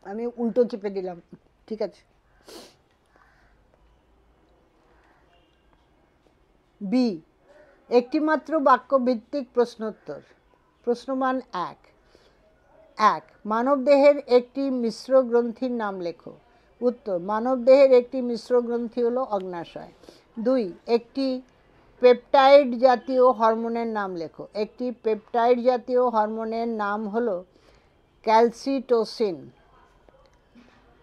আমি উল্টো চেপে দিলাম, ঠিক আছে। বি, একটিমাত্র বাক্যভিত্তিক প্রশ্নোত্তর। প্রশ্নমান 1। মানবদেহের একটি মিশ্র গ্রন্থির নাম লেখো। উত্তর, মানবদেহের একটি মিশ্র গ্রন্থি হলো অগ্ন্যাশয়। 2, একটি পেপটাইড জাতীয় হরমোনের নাম লেখো। একটি পেপটাইড জাতীয় হরমোনের নাম হলো ক্যালসিটোসিন।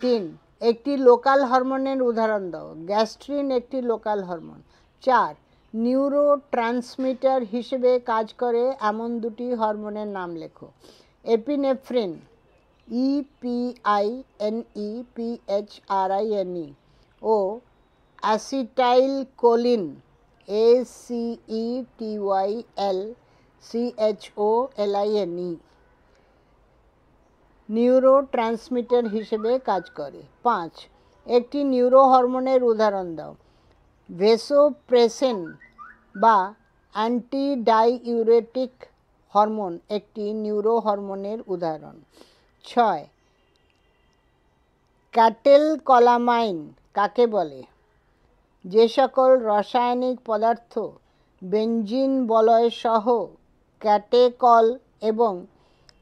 3, একটি লোকাল হরমোনের উদাহরণ দাও। গ্যাস্ট্রিন একটি লোকাল হরমোন। 4, নিউরোট্রান্সমিটার হিসেবে কাজ করে এমন দুটি হরমোনের নাম লেখো। এপিনেফ্রিন, EPINEPHRINE ও অ্যাসিটাইলকোলিন, ACETYLCHOLINE নিউরোট্রান্সমিটার হিসেবে কাজ করে। 5, একটি নিউরো হরমোনের উদাহরণ দাও। ভেসোপ্রেসিন বা অ্যান্টিডাইউরেটিক হরমোন একটি নিউরো হরমোনের উদাহরণ। 6, ক্যাটেলকলামাইন কাকে বলে? যে সকল রাসায়নিক পদার্থ বেনজিন বলয় সহ ক্যাটেকল এবং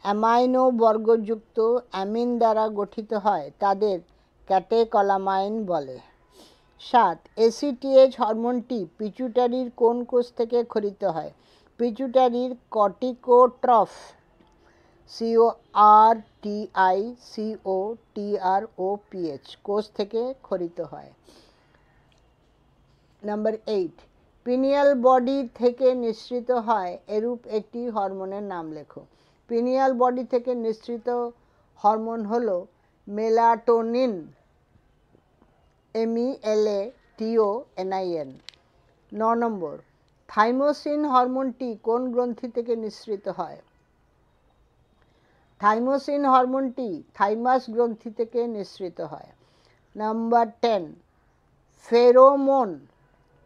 অ্যামাইনো বর্গযুক্ত অ্যামিন দ্বারা গঠিত হয় তাদের ক্যাটেকলামাইন বলে। 7, ACTH হরমোনটি পিচুটারির কোন কোষ থেকে ক্ষরিত হয়? পিচুটারির কর্টিকোট্রফ, CORTICOTROPH কোষ থেকে ক্ষরিত হয়। নাম্বার 8, পিনিয়াল বডি থেকে নিঃসৃত হয় এরূপ একটি হরমোনের নাম লেখো। পিনিয়াল বডি থেকে নিঃসৃত হরমোন হলো মেলাটোনিন, MELATONIN। 9 নম্বর, থাইমোসিন হরমোনটি কোন গ্রন্থি থেকে নিঃসৃত হয়? থাইমোসিন হরমোনটি থাইমাস গ্রন্থি থেকে নিঃসৃত হয়। নাম্বার 10, ফেরোমোন,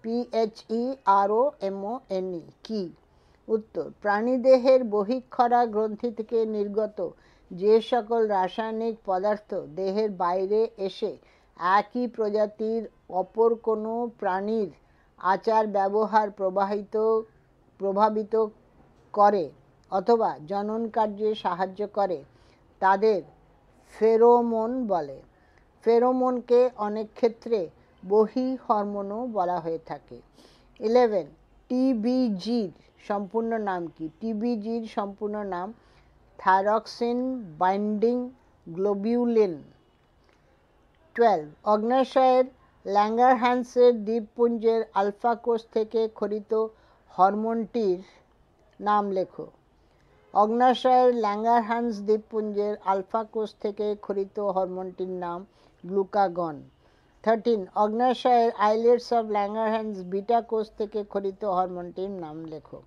PHEROMONE কি? উত্তর, প্রাণীদেহের বহিঃক্ষরা গ্রন্থি থেকে নির্গত যে সকল রাসায়নিক পদার্থ দেহের বাইরে এসে একই প্রজাতির অপর কোনো প্রাণীর আচার ব্যবহার প্রভাবিত করে অথবা জনন কার্যে সাহায্য করে তাদের ফেরোমোন বলে। ফেরোমোনকে অনেক ক্ষেত্রে বহি হরমোনও বলা হয়ে থাকে। 11, TBGর সম্পূর্ণ নাম কি? TBGর সম্পূর্ণ নাম থাইরক্সিন বাইন্ডিং গ্লোবিউলিন। 12, অগ্ন্যাশয়ের ল্যাঙ্গারহ্যান্সের দ্বীপপুঞ্জের আলফা কোষ থেকে ক্ষরিত হরমোনটির নাম লেখো। অগ্ন্যাশয়ের ল্যাঙ্গারহ্যান্স দ্বীপপুঞ্জের আলফা কোষ থেকে ক্ষরিত হরমোনটির নাম গ্লুকাগন। 13, অগ্ন্যাশয়ের আইলেটস অফ ল্যাঙ্গারহ্যান্স বিটা কোষ থেকে ক্ষরিত হরমোনটির নাম লেখো।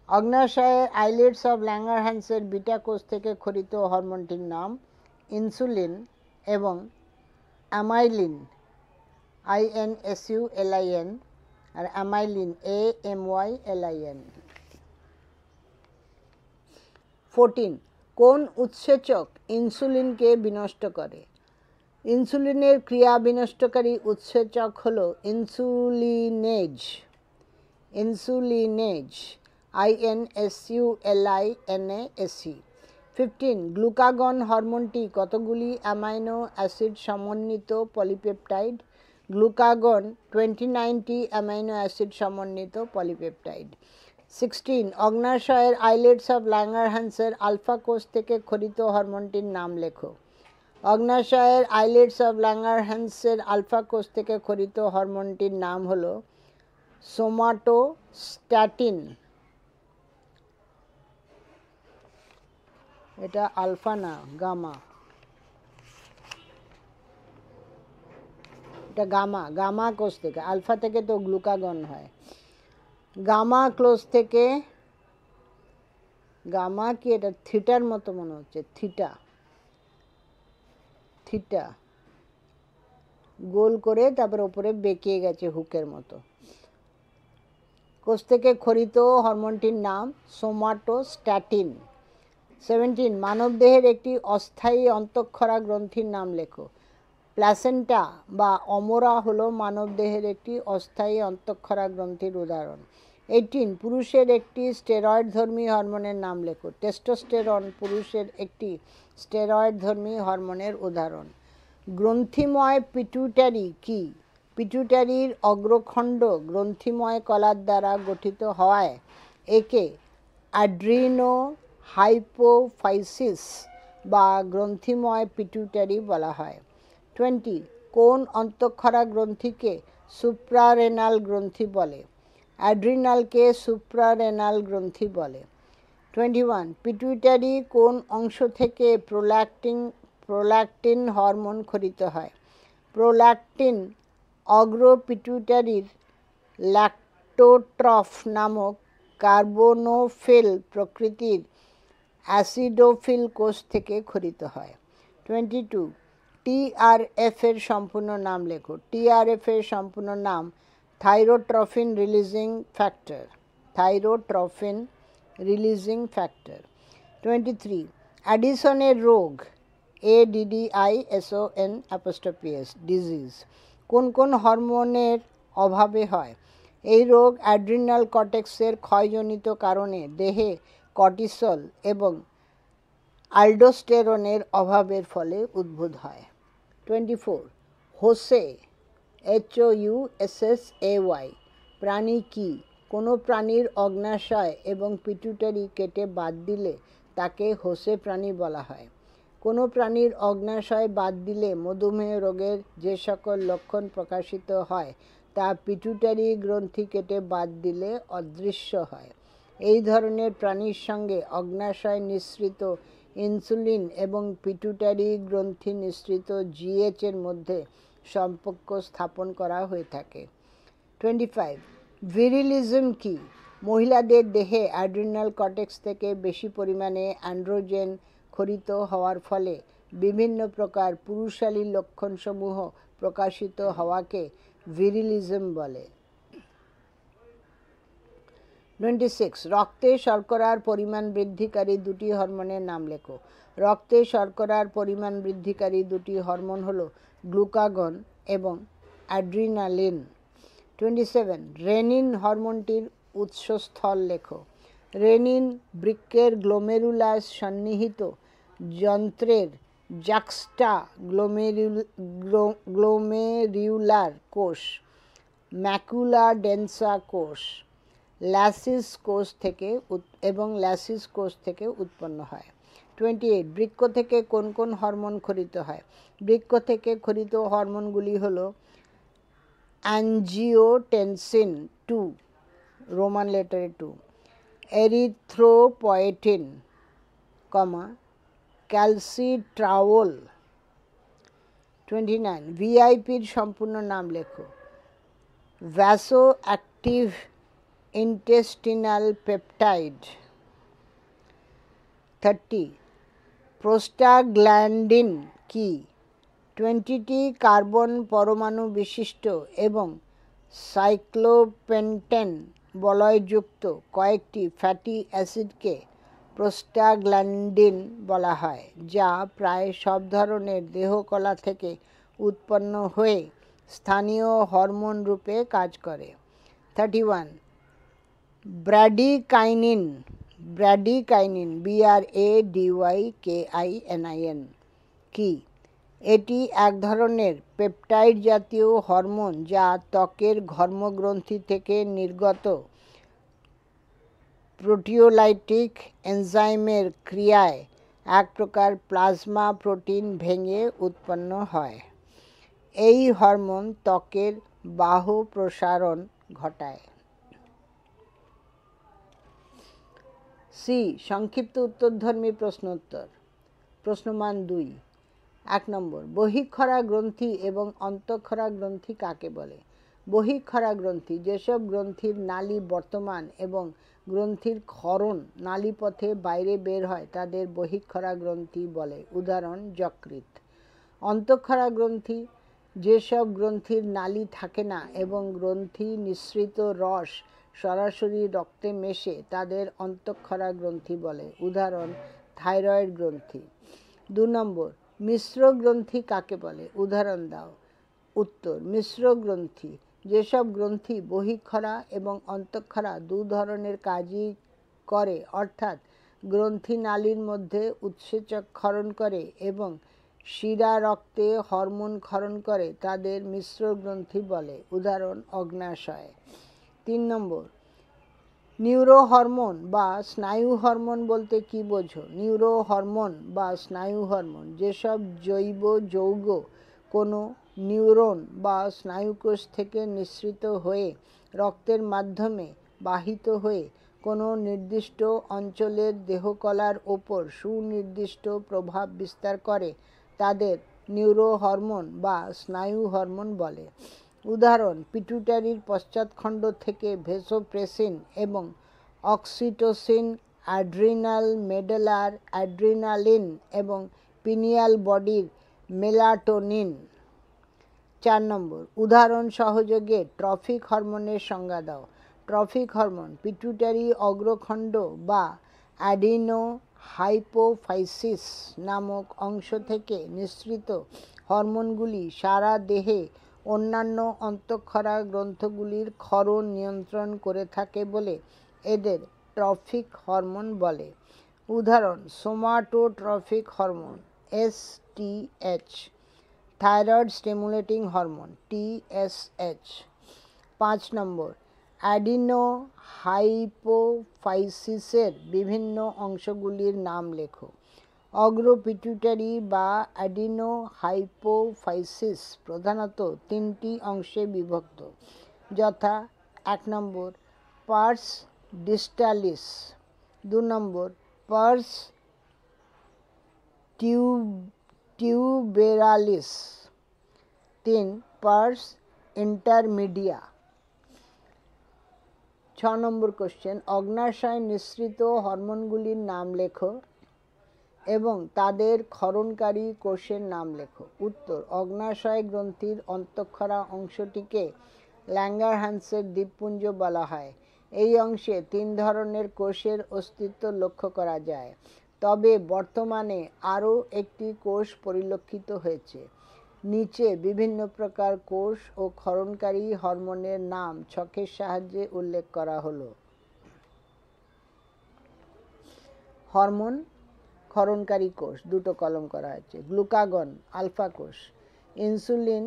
অগ্ন্যাশয়ের আইলেটস অফ ল্যাঙ্গারহ্যান্সের বিটা কোষ থেকে ক্ষরিত হরমোনটির নাম ইনসুলিন এবং অ্যামাইলিন, INSULIN, আর অ্যামাইলিন, AMYLIN। 14, কোন উৎসেচক ইনসুলিনকে বিনষ্ট করে? ইনসুলিনের ক্রিয়া বিনষ্টকারী উৎসেচক হল ইনসুলিনেজ, INSULINASE। 15, গ্লুকাগন হরমোনটি কতগুলি অ্যামাইনো অ্যাসিড সমন্বিত পলিপেপটাইড? গ্লুকাগন 29টি অ্যামাইনো অ্যাসিড সমন্বিত পলিপেপটাইড। 16, অগ্ন্যাশয়ের আইলেটস অফ ল্যাঙ্গারহ্যান্সের আলফা কোষ থেকে ক্ষরিত হরমোনটির নাম লেখো। অগ্ন্যাশয়ের আইলেটস অফ ল্যাঙ্গারহ্যান্সের আলফা কোষ থেকে ক্ষরিত হরমোনটির নাম হল সোমাটোস্ট্যাটিন। এটা আলফা না, গামা। এটা গামা কোষ থেকে, আলফা থেকে তো গ্লুকাগন হয়। গামা কোষ থেকে, গামা কি এটা থিটার মতো মনে হচ্ছে, থিটা গোল করে তারপর উপরে বেঁকিয়ে গেছে হুকের মতো। কোষ থেকে ক্ষরিত হরমোনটির নাম সোমাটোস্ট্যাটিন। 17 মানবদেহের একটি অস্থায়ী অন্তঃক্ষরা গ্রন্থির নাম লেখো। প্ল্যাসেন্টা বা অমরা হলো মানবদেহের একটি অস্থায়ী অন্তঃক্ষরা গ্রন্থির উদাহরণ। 18 পুরুষের একটি স্টেরয়েডধর্মী হরমোনের নাম লেখো। টেস্টোস্টেরন পুরুষের একটি স্টেরয়েডধর্মী হরমোনের উদাহরণ। গ্রন্থিময় পিটুইটারি কি? পিটুইটারির অগ্রখণ্ড গ্রন্থিময় কলার দ্বারা গঠিত হওয়ায় একে অ্যাড্রিনো হাইপোফাইসিস বা গ্রন্থিময় পিটুইটারি বলা হয়। 20 কোন অন্তঃক্ষরা গ্রন্থিকে সুপ্রারেনাল গ্রন্থি বলে? অ্যাড্রিনালকে সুপ্রারেনাল গ্রন্থি বলে। 21 পিটুইটারি কোন অংশ থেকে প্রোল্যাক্টিন হরমোন খরিত হয়? প্রোল্যাক্টিন অগ্র পিটুইটারির ল্যাক্টোট্রফ নামক কার্বোনোফিল প্রকৃতির অ্যাসিডোফিল কোষ থেকে খরিত হয়। 22 টিআরএফ এর সম্পূর্ণ নাম লেখো। টিআরএফ এর সম্পূর্ণ নাম thyrotrophin releasing factor. Thyrotrophin releasing factor. 23 অ্যাডিসনের রোগ ADDISON' ডিজিজ কোন কোন হরমোনের অভাবে হয়? এই রোগ অ্যাড্রিনাল কর্টেক্সের ক্ষয়জনিত কারণে দেহে কর্টিসল এবং অ্যালডোস্টেরনের অভাবের ফলে উদ্ভূত হয়। 24 হোসে HOUSSAY প্রাণী কি? কোনো প্রাণীর অগ্ন্যাশয় এবং পিটুইটারি কেটে বাদ দিলে তাকে হোসে প্রাণী বলা হয়। কোনো প্রাণীর অগ্ন্যাশয় বাদ দিলে মধুমেহ রোগের যে সকল লক্ষণ প্রকাশিত হয় তা পিটুইটারি গ্রন্থি কেটে বাদ দিলে অদৃশ্য হয়। এই ধরনের প্রাণীর সঙ্গে অগ্ন্যাশয় নিঃসৃত ইনসুলিন এবং পিটুইটারি গ্রন্থি নিঃসৃত GH এর মধ্যে সম্পর্ক স্থাপন করা হয়ে থাকে। 25 ভিরিলিজম কি? মহিলাদের দেহে অ্যাড্রিনাল কর্টেক্স থেকে বেশি পরিমাণে অ্যান্ড্রোজেন খরিত হওয়ার ফলে বিভিন্ন প্রকার পুরুষালী লক্ষণসমূহ প্রকাশিত হওয়াকে ভিরিলিজম বলে। 26 রক্তে শর্করার পরিমাণ বৃদ্ধিকারী দুটি হরমোনের নাম লেখো। রক্তে শর্করার পরিমাণ বৃদ্ধিকারী দুটি হরমোন হলো গ্লুকাগন এবং অ্যাড্রিনালিন। 27 রেনিন হরমোনটির উৎসস্থল লেখো। রেনিন বৃক্কের গ্লোমেরুলাস সন্নিহিত যন্ত্রের জাক্সটা গ্লোমেরিউলার কোষ, ম্যাকুলা ডেন্সা কোষ, ল্যাসিস কোষ থেকে এবং ল্যাসিস কোষ থেকে উৎপন্ন হয়। 28 বৃক্ক থেকে কোন কোন হরমোন খরিত হয়? বৃক্ক থেকে খরিত হরমোনগুলি হল অ্যাঞ্জিওটেনসিন 2 রোমান লেটারে 2, এরিথ্রোপয়েটিন, ক্যালসিট্রাওল। 29 ভিআইপির সম্পূর্ণ নাম লেখো। ভ্যাসো অ্যাক্টিভ ইন্টেস্টিনাল পেপটাইড। 30 প্রোস্টাগ্ল্যান্ডিন কি? 20টি কার্বন পরমাণু বিশিষ্ট এবং সাইক্লোপেন্টেন বলয়যুক্ত কয়েকটি ফ্যাটি অ্যাসিডকে প্রোস্টাগ্ল্যান্ডিন বলা হয়, যা প্রায় সব ধরনের দেহকলা থেকে উৎপন্ন হয়ে স্থানীয় হরমোন রূপে কাজ করে। 31 ব্র্যাডিকাইনিন BRADYKININ কি? এটি এক ধরনের পেপটাইড জাতীয় হরমোন যা ত্বকের ঘর্মগ্রন্থি থেকে নির্গত প্রোটিওলাইটিক এনজাইমের ক্রিয়ায় এক প্রকার প্লাজমা প্রোটিন ভেঙে উৎপন্ন হয়। এই হরমোন ত্বকের বাহু প্রসারণ ঘটায়। সি সংক্ষিপ্ত উত্তরধর্মী প্রশ্নোত্তর। প্রশ্নমান 2। 1 নম্বর বহিঃক্ষরা গ্রন্থি এবং অন্তঃক্ষরা গ্রন্থি কাকে বলে? বহিঃক্ষরা গ্রন্থি যেসব গ্রন্থির নালী বর্তমান এবং গ্রন্থির ক্ষরণ নালীপথে বাইরে বের হয় তাদের বহিঃক্ষরা গ্রন্থি বলে। উদাহরণ যকৃৎ। অন্তঃক্ষরা গ্রন্থি যেসব গ্রন্থির নালী থাকে না এবং গ্রন্থি নিঃসৃত রস সরাসরি রক্তে মেশে তাদের অন্তঃক্ষরা গ্রন্থি বলে। উদাহরণ থাইরয়েড গ্রন্থি। 2 নম্বর, মিশ্র গ্রন্থি কাকে বলে? উদাহরণ দাও। উত্তর, মিশ্র গ্রন্থি যেসব গ্রন্থি বহিঃক্ষরা এবং অন্তঃক্ষরা দু ধরনের কাজই করে, অর্থাৎ গ্রন্থি নালীর মধ্যে উৎসেচক ক্ষরণ করে এবং শিরা রক্তে হরমোন ক্ষরণ করে, তাদের মিশ্র গ্রন্থি বলে। উদাহরণ, অগ্ন্যাশয়। 3 নম্বর, নিউরো হরমোন বা স্নায়ু হরমোন বলতে কি বোঝো? নিউরো হরমোন বা স্নায়ু হরমোন যেসব জৈব যৌগ কোনো নিউরন বা স্নায়ুকোষ থেকে নিঃসৃত হয়ে রক্তের মাধ্যমে বাহিত হয়ে কোনো নির্দিষ্ট অঞ্চলের দেহকলার ওপর সুনির্দিষ্ট প্রভাব বিস্তার করে, তাদের নিউরো হরমোন বা স্নায়ু হরমোন বলে। উদাহরণ, পিটুইটারির পশ্চাৎখণ্ড থেকে ভেসোপ্রেসিন এবং অক্সিটোসিন, অ্যাড্রিনাল মেডুলার অ্যাড্রিনালিন এবং পিনিয়াল বডির মেলাটোনিন। 4 নম্বর, উদাহরণ সহযোগে ট্রফিক হরমোনের সংজ্ঞা দাও। ট্রফিক হরমোন পিটুইটারি অগ্রখণ্ড বা অ্যাডিনো হাইপোফাইসিস নামক অংশ থেকে নিঃসৃত হরমোনগুলি সারা দেহে অন্যান্য অন্তঃক্ষরা গ্রন্থগুলির ক্ষরণ নিয়ন্ত্রণ করে থাকে বলে এদের ট্রফিক হরমোন বলে। উদাহরণ, somatotrophic hormone STH, thyroid stimulating hormone TSH। 5 নম্বর, অ্যাডিনো হাইপোফাইসিসের বিভিন্ন অংশগুলির নাম লেখো। অগ্র পিটুইটারি বা অ্যাডিনো হাইপোফাইসিস প্রধানত 3টি অংশে বিভক্ত, যথা 1 নম্বর, পার্স ডিস্টালিস, 2 নম্বর, পার্স টিউবেরালিস, 3 পার্স ইন্টারমিডিয়া। 6 নম্বর কোশ্চেন, অগ্ন্যাশয় নিঃসৃত হরমোনগুলির নাম লেখো এবং তাদের ক্ষরণকারী কোষের নাম লেখো। উত্তর, অগ্ন্যাশয় গ্রন্থির অন্তঃক্ষরা অংশটিকে ল্যাঙ্গারহ্যান্সের দ্বীপপুঞ্জ বলা হয়। এই অংশে 3 ধরনের কোষের অস্তিত্ব লক্ষ্য করা যায়, তবে বর্তমানে আরও একটি কোষ পরিলক্ষিত হয়েছে। নিচে বিভিন্ন প্রকার কোষ ও ক্ষরণকারী হরমোনের নাম ছকের সাহায্যে উল্লেখ করা হলো। হরমোন ক্ষরণকারী কোষ 2টো কলম করা হয়েছে। গ্লুকাগন আলফা কোষ, ইনসুলিন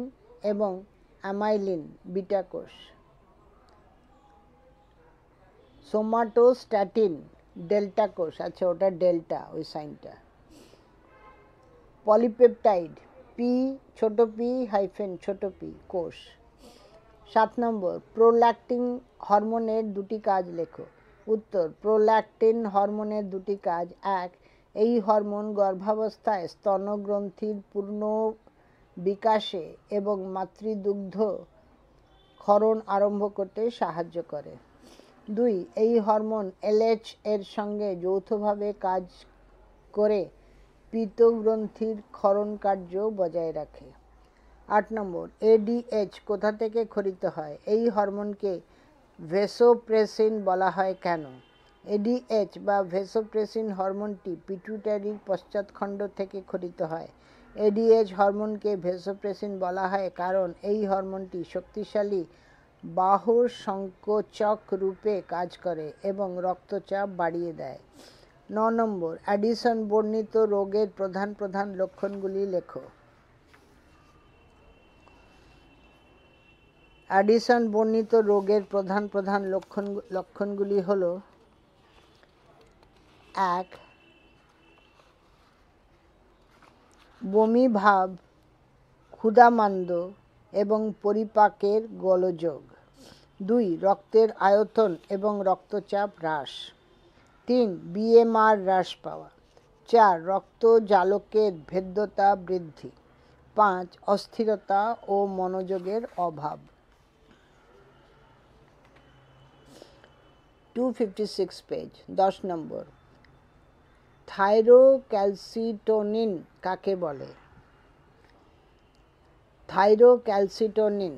এবং অ্যামাইলিন বিটা কোষ, সোমাটোস্ট্যাটিন ডেল্টা কোষ, আচ্ছা ওটা ডেল্টা, ওই সাইনটা। পলিপেপটাইড ছোট পি ছোট পি কোষ। 7 নম্বর, প্রোল্যাক্টিন হরমোনের 2টি কাজ লেখো। উত্তর, প্রোল্যাক্টিন হরমোনের 2টি কাজ। 1, এই হরমোন গর্ভাবস্থায় স্তনগ্রন্থির পূর্ণ বিকাশে এবং মাতৃদুগ্ধ ক্ষরণ আরম্ভ করতে সাহায্য করে। 2, এই হরমোন LH এর সঙ্গে যৌথভাবে কাজ করে পীতগ্রন্থির ক্ষরণ কার্য বজায় রাখে। 8 নম্বর, ADH কোথা থেকে ক্ষরিত হয়? এই হরমোনকে ভেসোপ্রেসিন বলা হয় কেন? ADH বা ভেসোপ্রেসিন হরমোনটি পিটুইটারির পশ্চাৎখণ্ড থেকে ক্ষরিত হয়। ADH হরমোনকে ভেসোপ্রেসিন বলা হয় কারণ এই হরমোনটি শক্তিশালী বাহ্য সংকোচক রূপে কাজ করে এবং রক্তচাপ বাড়িয়ে দেয়। 9 নম্বর, অ্যাডিসন বর্ণিত রোগের প্রধান প্রধান লক্ষণগুলি লেখো। অ্যাডিসন বর্ণিত রোগের প্রধান প্রধান লক্ষণগুলি হল: 1, বমি ভাব, ক্ষুধামান্দ্য এবং পরিপাকের গোলযোগ। 2, রক্তের আয়তন এবং রক্তচাপ হ্রাস। 3, BMR হ্রাস পাওয়া। 4, রক্তজালকের ভেদ্যতা বৃদ্ধি। 5, অস্থিরতা ও মনোযোগের অভাব। 256 পেজ। 10 নম্বর, থাইরোক্যালসিটোনিন কাকে বলে? থাইরোক্যালসিটোনিন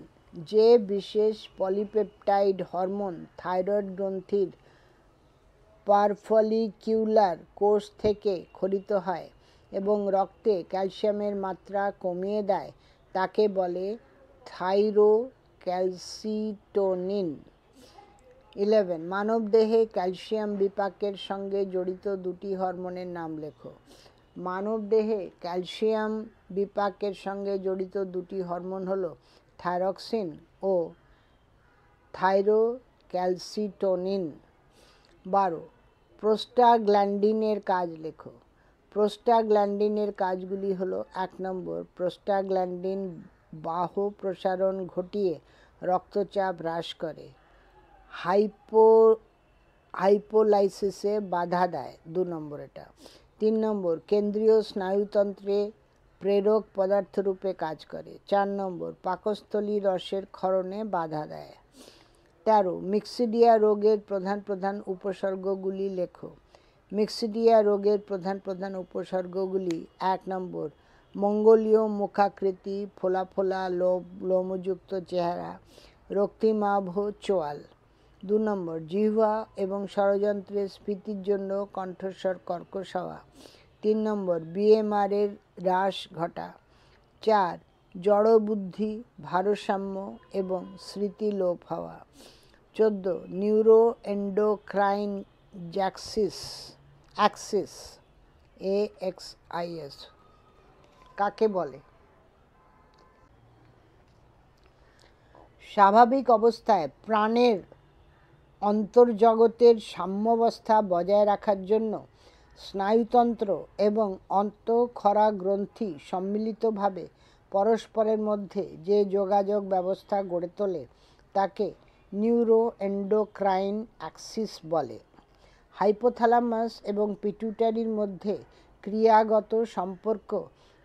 যে বিশেষ পলিপেপটাইড হরমোন থাইরয়েড গ্রন্থির পারফলিকিউলার কোষ থেকে ক্ষরিত হয় এবং রক্তে ক্যালসিয়ামের মাত্রা কমিয়ে দেয় তাকে বলে থাইরোক্যালসিটোনিন। 11. মানবদেহে ক্যালসিয়াম বিপাকের সঙ্গে জড়িত দুটি হরমোনের নাম লেখো। মানবদেহে ক্যালসিয়াম বিপাকের সঙ্গে জড়িত দুটি হরমোন হলো থাইরক্সিন ও থাইরোক্যালসিটোনিন। 12. প্রোস্টাগ্ল্যান্ডিনের কাজ লেখো। প্রোস্টাগ্ল্যান্ডিনের কাজগুলি হলো: 1 নম্বর, প্রোস্টাগ্ল্যান্ডিন বাহ প্রসারণ ঘটিয়ে রক্তচাপ হ্রাস করে, হাইপোলাইসিসে বাধা দেয়। 2 নম্বর এটা। 3 নম্বর, কেন্দ্রীয় স্নায়ুতন্ত্রে প্রেরক পদার্থরূপে কাজ করে। 4 নম্বর, পাকস্থলী রসের ক্ষরণে বাধা দেয়। 13. মিক্সিডিয়া রোগের প্রধান প্রধান উপসর্গগুলি লেখো। মিক্সিডিয়া রোগের প্রধান প্রধান উপসর্গগুলি: 1 নম্বর, মঙ্গোলীয় মুখাকৃতি, ফোলা ফোলা লোমযুক্ত চেহারা, রক্তিমাভ চোয়াল। 2 নম্বর, জিহ্বা এবং ষড়যন্ত্রের স্ফীতির জন্য কণ্ঠস্বর কর্কশ হওয়া। 3 নম্বর, বিএমআর এর হ্রাস ঘটা। 4. জড়বুদ্ধি, ভারসাম্য এবং স্মৃতি লোপ হওয়া। 14. নিউরো এন্ডোক্রাইন অ্যাক্সিস AXIS কাকে বলে? স্বাভাবিক অবস্থায় প্রাণের অন্তর্জগতের সাম্যাবস্থা বজায় রাখার জন্য স্নায়ুতন্ত্র এবং অন্তঃক্ষরা গ্রন্থি সম্মিলিতভাবে পরস্পরের মধ্যে যে যোগাযোগ ব্যবস্থা গড়ে তোলে তাকে নিউরো এন্ডোক্রাইন অ্যাক্সিস বলে। হাইপোথ্যালামাস এবং পিটুইটারির মধ্যে ক্রিয়াগত সম্পর্ক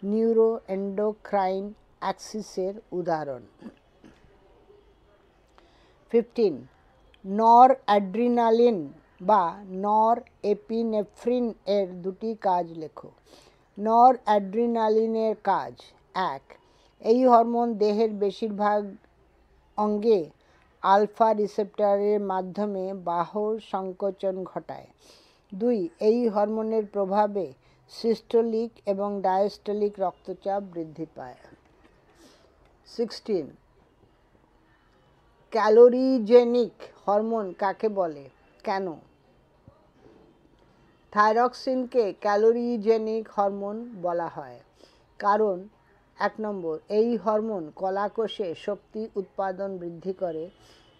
নিউরো এন্ডোক্রাইন অ্যাক্সিসের উদাহরণ। 15. নর অ্যাড্রিনালিন বা নর এপিনেফ্রিন এর দুটি কাজ লেখো। নর অ্যাড্রিনালিনের কাজ: 1. এই হরমোন দেহের বেশিরভাগ অঙ্গে আলফা রিসেপ্টরের মাধ্যমে বাহ সংকোচন ঘটায়। 2. এই হরমোনের প্রভাবে সিস্টোলিক এবং ডায়াস্টোলিক রক্তচাপ বৃদ্ধি পায়। 16. ক্যালোরিজেনিক হরমোন কাকে বলে, কেন? থাইরক্সিনকে ক্যালোরিজেনিক হরমোন বলা হয় কারণ: 1 নম্বর, এই হরমোন কলাকোষে শক্তি উৎপাদন বৃদ্ধি করে।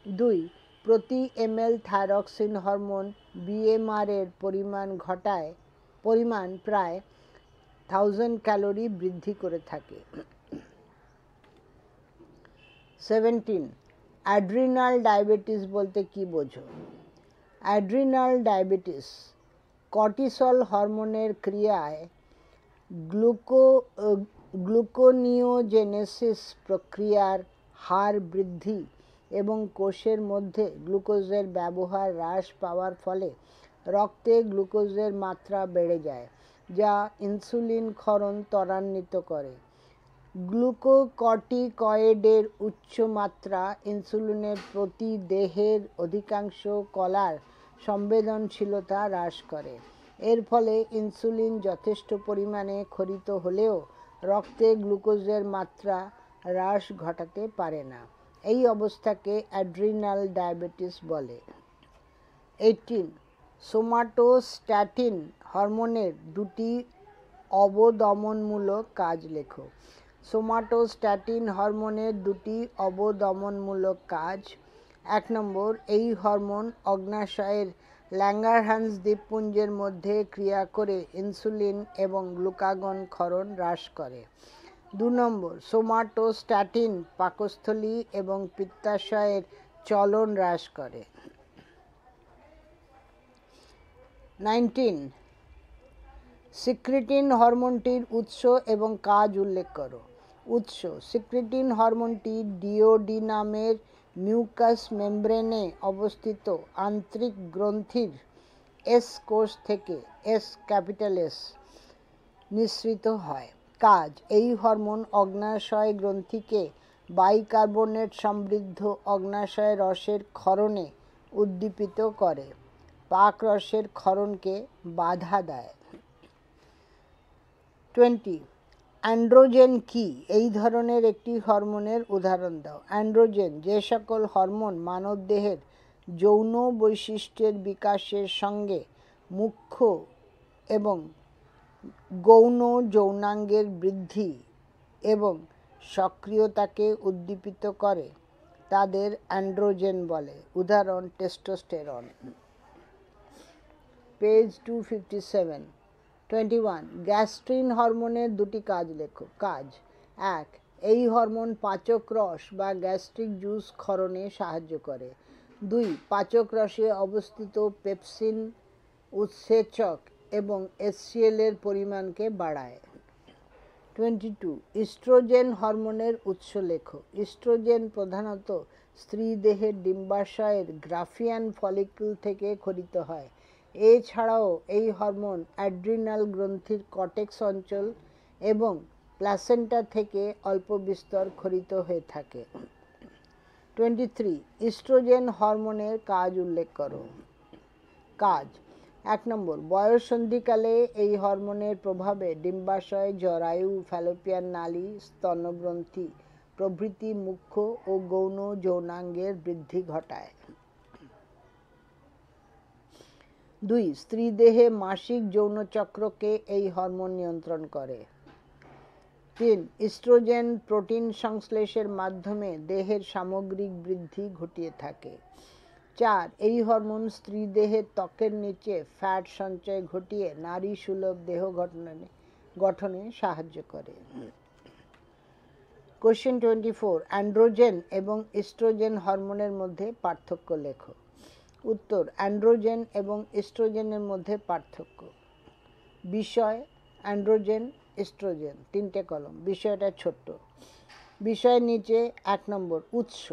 2. প্রতি ml থাইরক্সিন হরমোন বিএমআর এর পরিমাণ প্রায় 1000 ক্যালোরি বৃদ্ধি করে থাকে। 17. অ্যাড্রিনাল ডায়াবেটিস বলতে কি বোঝো? অ্যাড্রিনাল ডায়াবেটিস কর্টিসল হরমোনের ক্রিয়ায় গ্লুকোনিওজেনেসিস প্রক্রিয়ার হার বৃদ্ধি এবং কোষের মধ্যে গ্লুকোজের ব্যবহার হ্রাস পাওয়ার ফলে রক্তে গ্লুকোজের মাত্রা বেড়ে যায়, যা ইনসুলিন ক্ষরণ ত্বরান্বিত করে। গ্লুকোকর্টিকয়েডের উচ্চ মাত্রা ইনসুলিনের প্রতি দেহের অধিকাংশ কলার সংবেদনশীলতা হ্রাস করে। এর ফলে ইনসুলিন যথেষ্ট পরিমাণে ক্ষরিত হলেও রক্তে গ্লুকোজের মাত্রা হ্রাস ঘটাতে পারে না। এই অবস্থাকে অ্যাড্রিনাল ডায়াবেটিস বলে। 18. সোমাটোস্ট্যাটিন হরমোনের দুটি অবদমনমূলক কাজ লেখো। সোমাটোস্ট্যাটিন হরমোনের দুটি অবদমনমূলক কাজ: 1 নম্বর, এই হরমোন অগ্ন্যাশয়ের ল্যাঙ্গারহ্যান্স দ্বীপপুঞ্জের মধ্যে ক্রিয়া করে ইনসুলিন এবং গ্লুকাগন ক্ষরণ হ্রাস করে। 2 নম্বর, সোমাটোস্ট্যাটিন পাকস্থলী এবং পিত্তাশয়ের চলন হ্রাস করে। 19. সিক্রেটিন হরমোনটির উৎস এবং কাজ উল্লেখ করো। উৎস: সিক্রেটিন হরমোনটি ডিওডিনামের মিউকাস মেমব্রেনে অবস্থিত আন্তরিক গ্রন্থির এস কোষ থেকে S নিঃসৃত হয়। কাজ: এই হরমোন অগ্ন্যাশয় গ্রন্থিকে বাইকার্বনেট সমৃদ্ধ অগ্ন্যাশয় রসের ক্ষরণে উদ্দীপিত করে। পাকরসের ক্ষরণকে বাধা দেয়। 20. অ্যান্ড্রোজেন কি? এই ধরনের একটি হরমোনের উদাহরণ দাও। অ্যান্ড্রোজেন যে সকল হরমোন মানবদেহের যৌন বৈশিষ্ট্যের বিকাশের সঙ্গে মুখ্য এবং গৌণ যৌনাঙ্গের বৃদ্ধি এবং সক্রিয়তাকে উদ্দীপিত করে তাদের অ্যান্ড্রোজেন বলে। উদাহরণ টেস্টোস্টেরন। পেজ 257। 21. গ্যাস্ট্রিন হরমোনের দুটি কাজ লেখো। কাজ 1. এই হরমোন পাচক রস বা গ্যাস্ট্রিক জুস ক্ষরণে সাহায্য করে। 2. পাচক রসে অবস্থিত পেপসিন উৎসেচক এবং HCl এর পরিমাণকে বাড়ায়। 22. ইস্ট্রোজেন হরমোনের উৎস লেখো। ইস্ট্রোজেন প্রধানত স্ত্রী দেহের ডিম্বাশয়ের গ্রাফিয়ান ফলিকল থেকে খরিত হয়। এছাড়াও এই হরমোন অ্যাড্রিনাল গ্রন্থির কর্টেক্স অঞ্চল এবং প্লাসেন্টা থেকে অল্প বিস্তর খরিত হয়ে থাকে। 23. ইস্ট্রোজেন হরমোনের কাজ উল্লেখ করো। কাজ 1 নম্বর, বয়ঃসন্ধিকালে এই হরমোনের প্রভাবে ডিম্বাশয়, জরায়ু, ফ্যালোপিয়ান নালী, স্তন্যগ্রন্থি প্রভৃতি মুখ্য ও গৌণ যৌনাঙ্গের বৃদ্ধি ঘটায়। 2. স্ত্রী দেহে মাসিক যৌনচক্রকে এই হরমোন নিয়ন্ত্রণ করে। 3. ইস্ট্রোজেন প্রোটিন সংশ্লেষের মাধ্যমে দেহের সামগ্রিক বৃদ্ধি ঘটিয়ে থাকে। 4. এই হরমোন স্ত্রী দেহের ত্বকের নিচে ফ্যাট সঞ্চয় ঘটিয়ে নারী সুলভ দেহ গঠনে সাহায্য করে। কোশ্চেন 24. অ্যান্ড্রোজেন এবং ইস্ট্রোজেন হরমোনের মধ্যে পার্থক্য লেখো। উত্তর, অ্যান্ড্রোজেন এবং ইস্ট্রোজেনের মধ্যে পার্থক্য। বিষয় অ্যান্ড্রোজেন, ইস্ট্রোজেন, 3টে কলম। বিষয়টা ছোট্ট। বিষয়ের নিচে 1 নম্বর উৎস।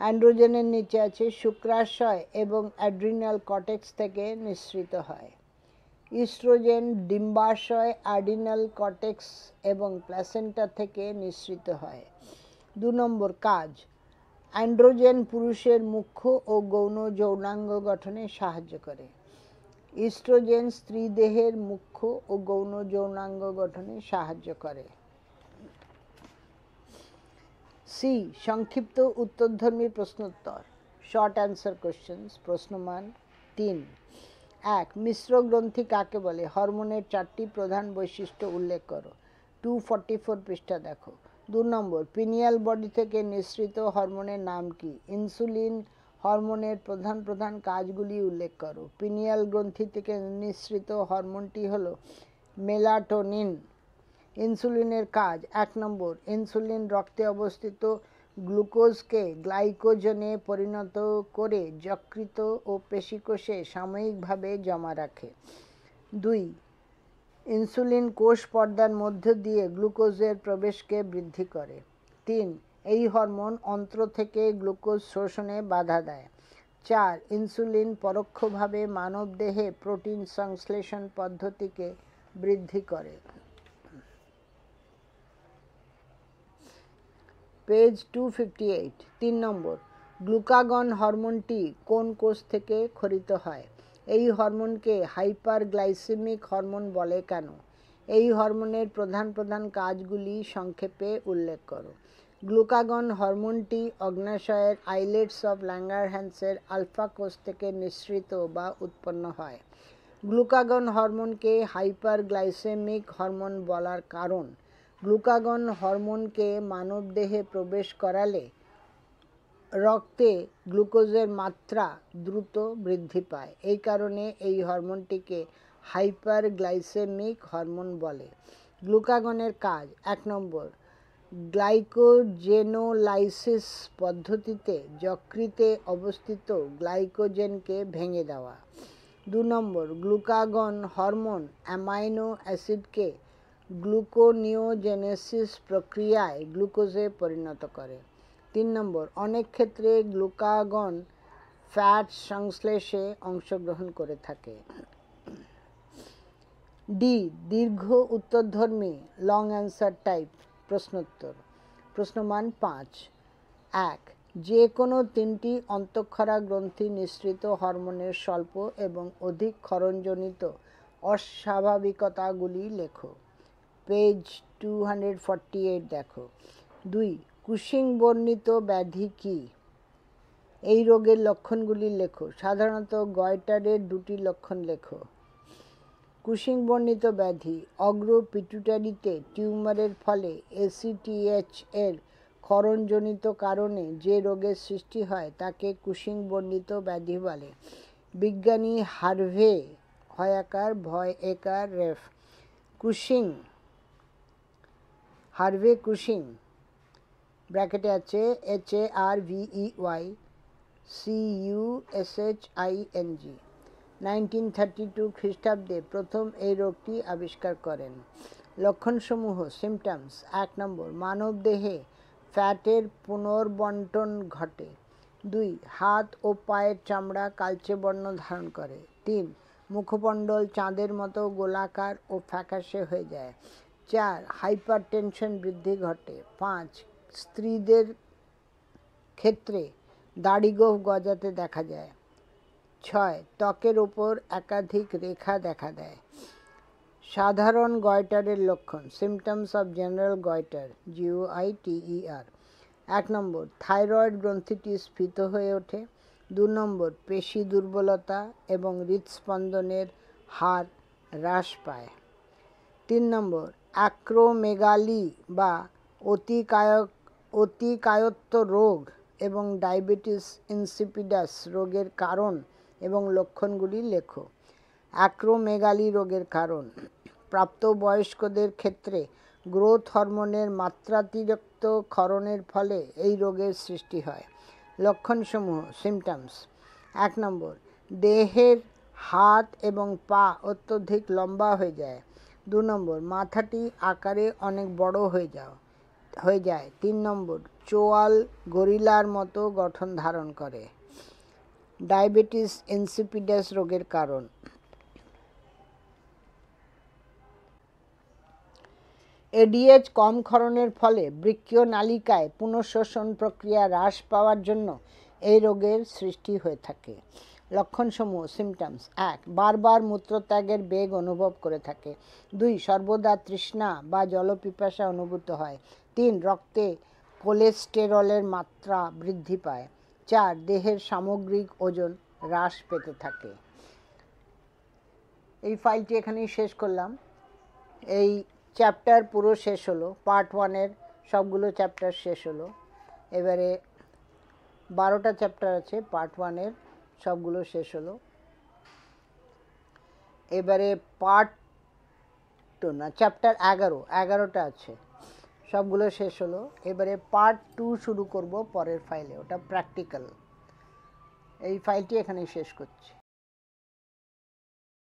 অ্যান্ড্রোজেনের নিচে আছে শুক্রাশয় এবং অ্যাড্রিনাল কর্টেক্স থেকে নিঃসৃত হয়। ইস্ট্রোজেন ডিম্বাশয়, অ্যাড্রিনাল কর্টেক্স এবং প্লাসেন্টা থেকে নিঃসৃত হয়। 2 নম্বর কাজ। অ্যান্ড্রোজেন পুরুষের মুখ্য ও গৌণ যৌনাঙ্গ গঠনে সাহায্য করে। ইস্ট্রোজেন স্ত্রী দেহের মুখ্য ও গৌণ যৌনাঙ্গ গঠনে সাহায্য করে। সি. সংক্ষিপ্ত উত্তরধর্মী প্রশ্নোত্তর, শর্ট অ্যান্সার কোশ্চেন্স। প্রশ্নমান 3। 1. মিশ্র গ্রন্থি কাকে বলে? হরমোনের 4টি প্রধান বৈশিষ্ট্য উল্লেখ করো। 244 পৃষ্ঠা দেখো। 2 নম্বর, পিনিয়াল বডি থেকে নিঃসৃত হরমোনের নাম কি? ইনসুলিন হরমোনের প্রধান প্রধান কাজগুলি উল্লেখ করো। পিনিয়াল গ্রন্থি থেকে নিঃসৃত হরমোনটি হল মেলাটোনিন। ইনসুলিনের কাজ 1 নম্বর, ইনসুলিন রক্তে অবস্থিত গ্লুকোজকে গ্লাইকোজেনে পরিণত করে যকৃত ও পেশিকোষে সাময়িকভাবে জমা রাখে। 2. ইনসুলিন কোষ পর্দার মধ্য দিয়ে গ্লুকোজের প্রবেশকে বৃদ্ধি করে। 3. এই হরমোন অন্ত্র থেকে গ্লুকোজ শোষণে বাধা দেয়। 4. ইনসুলিন পরোক্ষভাবে মানবদেহে প্রোটিন সংশ্লেষণ পদ্ধতিকে বৃদ্ধি করে। পেজ 258। 3 নম্বর, গ্লুকাগন হরমোনটি কোন কোষ থেকে খরিত হয়? এই হরমোনকে হাইপারগ্লাইসেমিক হরমোন বলে কেন? এই হরমোনের প্রধান প্রধান কাজগুলি সংক্ষেপে উল্লেখ করো। গ্লুকাগন হরমোনটি অগ্ন্যাশয়ের আইলেটস অফ ল্যাঙ্গারহ্যান্সের আলফা কোষ থেকে নিঃসৃত বা উৎপন্ন হয়। গ্লুকাগন হরমোনকে হাইপারগ্লাইসেমিক হরমোন বলার কারণ, গ্লুকাগন হরমোনকে মানবদেহে প্রবেশ করালে রক্তে গ্লুকোজের মাত্রা দ্রুত বৃদ্ধি পায়। এই কারণে এই হরমোনটিকে হাইপারগ্লাইসেমিক হরমোন বলে। গ্লুকাগনের কাজ 1 নম্বর, গ্লাইকোজেনোলাইসিস পদ্ধতিতে যকৃতে অবস্থিত গ্লাইকোজেনকে ভেঙে দেওয়া। 2 নম্বর, গ্লুকাগন হরমোন অ্যামাইনো অ্যাসিডকে গ্লুকোনিওজেনেসিস প্রক্রিয়ায় গ্লুকোজে পরিণত করে। 3 নম্বর, অনেক ক্ষেত্রে গ্লুকাগন ফ্যাট সংশ্লেষে অংশগ্রহণ করে থাকে। ডি. দীর্ঘ উত্তরধর্মী লং অ্যান্সার টাইপ প্রশ্নোত্তর। প্রশ্নমান 5। 1. যে কোনো তিনটি অন্তঃক্ষরা গ্রন্থি নিঃসৃত হরমোনের স্বল্প এবং অধিক ক্ষরণজনিত অস্বাভাবিকতাগুলি লেখো। পেজ 248 দেখো। 2. কুশিং বর্ণিত ব্যাধি কি? এই রোগের লক্ষণগুলি লেখো। সাধারণত গয়টারের দুটি লক্ষণ লেখো। কুশিং বর্ণিত ব্যাধি অগ্র পিটুটারিতে টিউমারের ফলে এসিটিএইচ এর ক্ষরণজনিত কারণে যে রোগের সৃষ্টি হয় তাকে কুশিং বর্ণিত ব্যাধি বলে। বিজ্ঞানী হার্ভে হয়াকার ভয় একার রেফ কুশিং হার্ভে কুশিং ব্র্যাকেটে আছে HARVEY CUSHING 1932 খ্রিস্টাব্দে প্রথম এই রোগটি আবিষ্কার করেন। লক্ষণসমূহ সিমটমস 1 নম্বর মানব দেহে ফ্যাটের পুনর্বণ্টন ঘটে। 2 হাত ও পায়ের চামড়া কালচে বর্ণ ধারণ করে। 3 মুখমণ্ডল চাঁদের মতো গোলাকার ও ফ্যাকাশে হয়ে যায়। 4 হাইপারটেনশন বৃদ্ধি ঘটে। 5 স্ত্রীদের ক্ষেত্রে দাড়ি গোঁফ গজাতে দেখা যায়। 6 ত্বকের ওপর একাধিক রেখা দেখা দেয়। সাধারণ গয়টারের লক্ষণ symptoms of general goiter GOITER 1 নম্বর থাইরয়েড গ্রন্থিটি স্ফীত হয়ে ওঠে। 2 নম্বর পেশি দুর্বলতা এবং হৃৎস্পন্দনের হার হ্রাস পায়। 3 নম্বর অ্যাক্রোমেগালি বা অতিকায়ত্ব রোগ এবং ডায়াবেটিস ইনসিপিডাস রোগের কারণ এবং লক্ষণগুলি লেখো। অ্যাক্রোমেগালি রোগের কারণ প্রাপ্তবয়স্কদের ক্ষেত্রে গ্রোথ হরমোনের মাত্রাতিরিক্ত ক্ষরণের ফলে এই রোগের সৃষ্টি হয়। লক্ষণসমূহ সিমটমস 1 নম্বর দেহের হাত এবং পা অত্যধিক লম্বা হয়ে যায়। 2 নম্বর মাথাটি আকারে অনেক বড় হয়ে যায়। 3 নম্বর চোয়াল গরিলার মতো গঠন ধারণ করে। ডায়াবেটিস ইনসিপিডাস রোগের কারণ এডিএইচ কম ক্ষরণের ফলে বৃক্কীয় নালিকায় পুনঃশ্বসন প্রক্রিয়া হ্রাস পাওয়ার জন্য এই রোগের সৃষ্টি হয়ে থাকে। লক্ষণসমূহ সিমটমস 1 বারবার মূত্রত্যাগের বেগ অনুভব করে থাকে। 2 সর্বদা তৃষ্ণা বা জলপিপাসা অনুভূত হয়। 3 রক্তে কোলেস্টেরলের মাত্রা বৃদ্ধি পায়। 4 দেহের সামগ্রিক ওজন হ্রাস পেতে থাকে। এই ফাইলটি এখানেই শেষ করলাম। এই চ্যাপ্টার পুরো শেষ হলো। পার্ট 1-এর সবগুলো চ্যাপ্টার শেষ হলো। এবারে 12টা চ্যাপ্টার আছে, পার্ট 1-এর সবগুলো শেষ হলো। এবারে পার্ট 2 না চ্যাপ্টার 11টা আছে, সবগুলো শেষ হলো। এবারে পার্ট 2 শুরু করব পরের ফাইলে, ওটা প্র্যাকটিক্যাল। এই ফাইলটি এখানেই শেষ করছি।